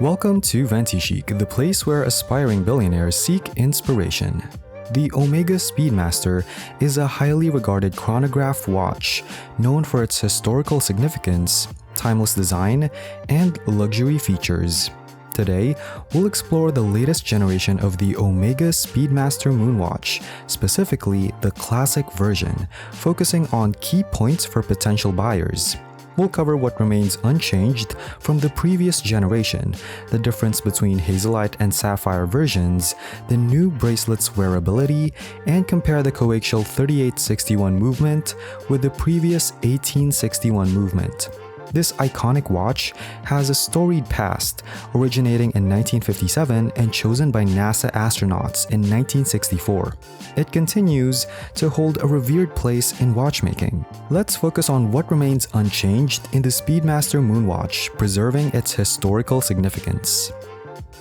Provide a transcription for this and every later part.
Welcome to Ventichic, the place where aspiring billionaires seek inspiration. The Omega Speedmaster is a highly regarded chronograph watch known for its historical significance, timeless design, and luxury features. Today, we'll explore the latest generation of the Omega Speedmaster Moonwatch, specifically the classic version, focusing on key points for potential buyers. We'll cover what remains unchanged from the previous generation, the difference between Hazelite and Sapphire versions, the new bracelet's wearability, and compare the coaxial 3861 movement with the previous 1861 movement. This iconic watch has a storied past, originating in 1957 and chosen by NASA astronauts in 1964. It continues to hold a revered place in watchmaking. Let's focus on what remains unchanged in the Speedmaster Moonwatch, preserving its historical significance.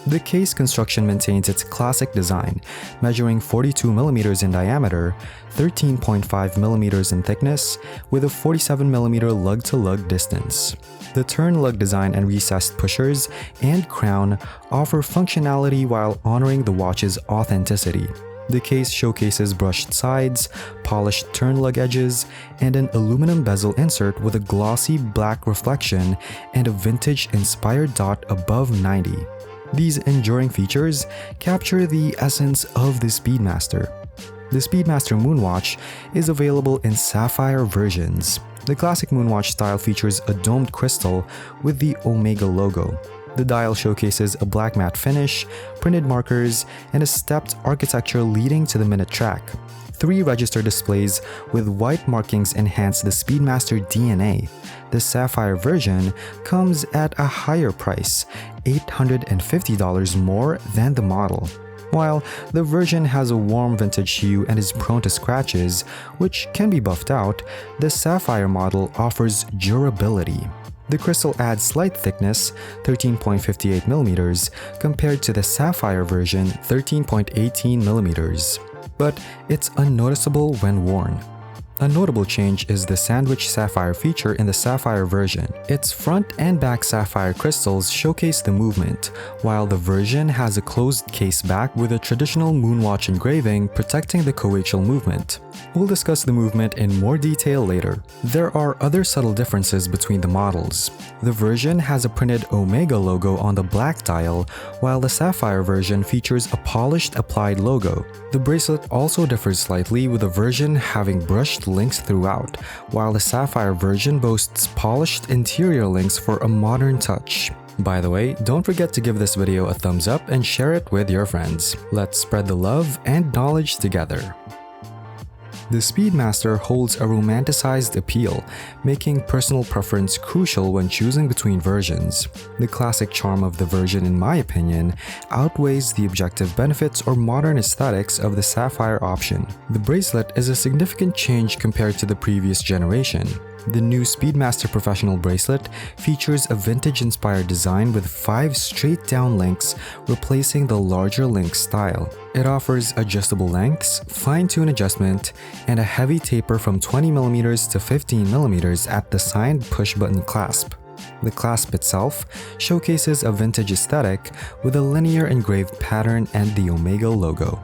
The case construction maintains its classic design, measuring 42mm in diameter, 13.5mm in thickness, with a 47mm lug-to-lug distance. The turn lug design and recessed pushers and crown offer functionality while honoring the watch's authenticity. The case showcases brushed sides, polished turn lug edges, and an aluminum bezel insert with a glossy black reflection and a vintage-inspired dot above 90. These enduring features capture the essence of the Speedmaster. The Speedmaster Moonwatch is available in sapphire versions. The classic Moonwatch style features a domed crystal with the Omega logo. The dial showcases a black matte finish, printed markers, and a stepped architecture leading to the minute track. 3 register displays with white markings enhance the Speedmaster DNA. The Sapphire version comes at a higher price, $850 more than the model. While the version has a warm vintage hue and is prone to scratches, which can be buffed out, the Sapphire model offers durability. The crystal adds slight thickness, 13.58mm, compared to the Sapphire version, 13.18mm. But it's unnoticeable when worn. A notable change is the sandwich sapphire feature in the Sapphire version. Its front and back sapphire crystals showcase the movement, while the version has a closed case back with a traditional Moonwatch engraving protecting the coaxial movement. We'll discuss the movement in more detail later. There are other subtle differences between the models. The version has a printed Omega logo on the black dial, while the Sapphire version features a polished applied logo. The bracelet also differs slightly, with the version having brushed links throughout, while the Sapphire version boasts polished interior links for a modern touch. By the way, don't forget to give this video a thumbs up and share it with your friends. Let's spread the love and knowledge together. The Speedmaster holds a romanticized appeal, making personal preference crucial when choosing between versions. The classic charm of the version, in my opinion, outweighs the objective benefits or modern aesthetics of the Sapphire option. The bracelet is a significant change compared to the previous generation. The new Speedmaster Professional bracelet features a vintage-inspired design with 5 straight-down links, replacing the larger link style. It offers adjustable lengths, fine-tune adjustment, and a heavy taper from 20mm to 15mm at the signed push-button clasp. The clasp itself showcases a vintage aesthetic with a linear engraved pattern and the Omega logo.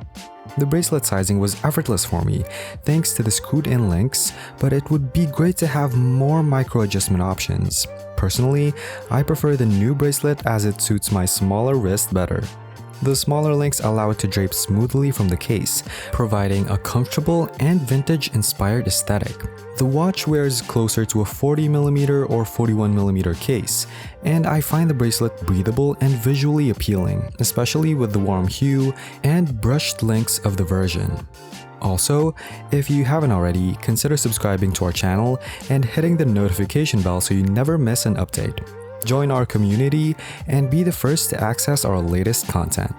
The bracelet sizing was effortless for me, thanks to the screwed-in links, but it would be great to have more micro-adjustment options. Personally, I prefer the new bracelet as it suits my smaller wrist better. The smaller links allow it to drape smoothly from the case, providing a comfortable and vintage-inspired aesthetic. The watch wears closer to a 40mm or 41mm case, and I find the bracelet breathable and visually appealing, especially with the warm hue and brushed links of the version. Also, if you haven't already, consider subscribing to our channel and hitting the notification bell so you never miss an update. Join our community and be the first to access our latest content.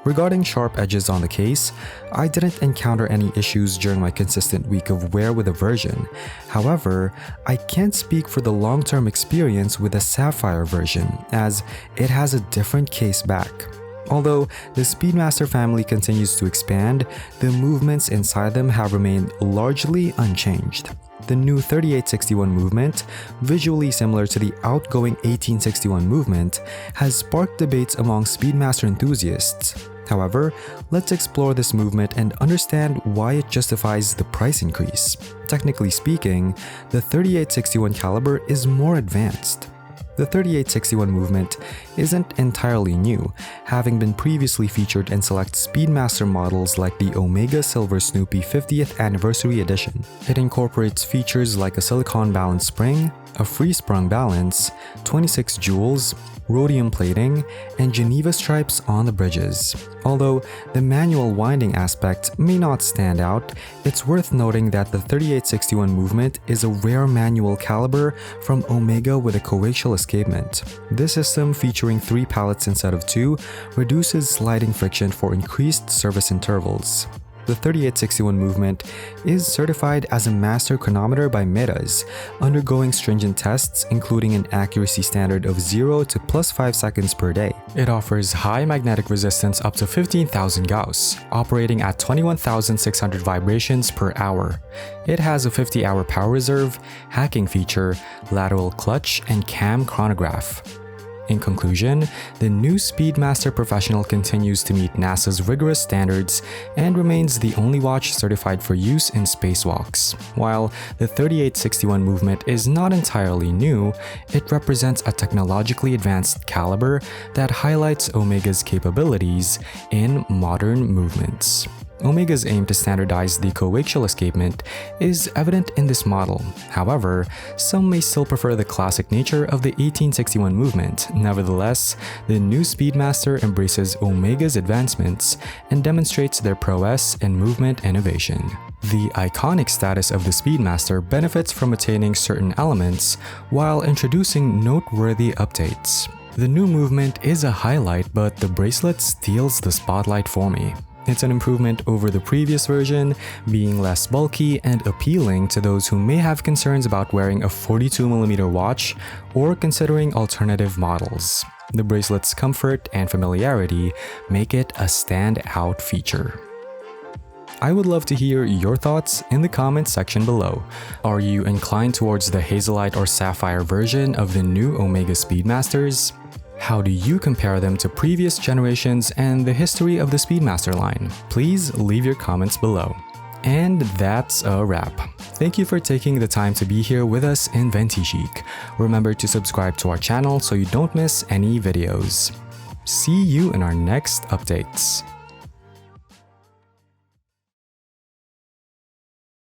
Regarding sharp edges on the case, I didn't encounter any issues during my consistent week of wear with the version. However, I can't speak for the long-term experience with the Sapphire version, as it has a different case back. Although the Speedmaster family continues to expand, the movements inside them have remained largely unchanged. The new 3861 movement, visually similar to the outgoing 1861 movement, has sparked debates among Speedmaster enthusiasts. However, let's explore this movement and understand why it justifies the price increase. Technically speaking, the 3861 caliber is more advanced. The 3861 movement isn't entirely new, having been previously featured in select Speedmaster models like the Omega Silver Snoopy 50th Anniversary Edition. It incorporates features like a silicone balance spring, a free-sprung balance, 26 jewels, rhodium plating, and Geneva stripes on the bridges. Although the manual winding aspect may not stand out, it's worth noting that the 3861 movement is a rare manual caliber from Omega with a coaxial escapement. This system, featuring 3 pallets instead of 2, reduces sliding friction for increased service intervals. The 3861 movement is certified as a master chronometer by Metas, undergoing stringent tests including an accuracy standard of 0 to +5 seconds per day. It offers high magnetic resistance up to 15,000 Gauss, operating at 21,600 vibrations per hour. It has a 50-hour power reserve, hacking feature, lateral clutch, and cam chronograph. In conclusion, the new Speedmaster Professional continues to meet NASA's rigorous standards and remains the only watch certified for use in spacewalks. While the 3861 movement is not entirely new, it represents a technologically advanced caliber that highlights Omega's capabilities in modern movements. Omega's aim to standardize the coaxial escapement is evident in this model. However, some may still prefer the classic nature of the 1861 movement. Nevertheless, the new Speedmaster embraces Omega's advancements and demonstrates their prowess in movement innovation. The iconic status of the Speedmaster benefits from attaining certain elements while introducing noteworthy updates. The new movement is a highlight, but the bracelet steals the spotlight for me. It's an improvement over the previous version, being less bulky and appealing to those who may have concerns about wearing a 42mm watch or considering alternative models. The bracelet's comfort and familiarity make it a standout feature. I would love to hear your thoughts in the comments section below. Are you inclined towards the Hazelite or Sapphire version of the new Omega Speedmasters? How do you compare them to previous generations and the history of the Speedmaster line? Please leave your comments below. And that's a wrap. Thank you for taking the time to be here with us in Ventichic. Remember to subscribe to our channel so you don't miss any videos. See you in our next updates.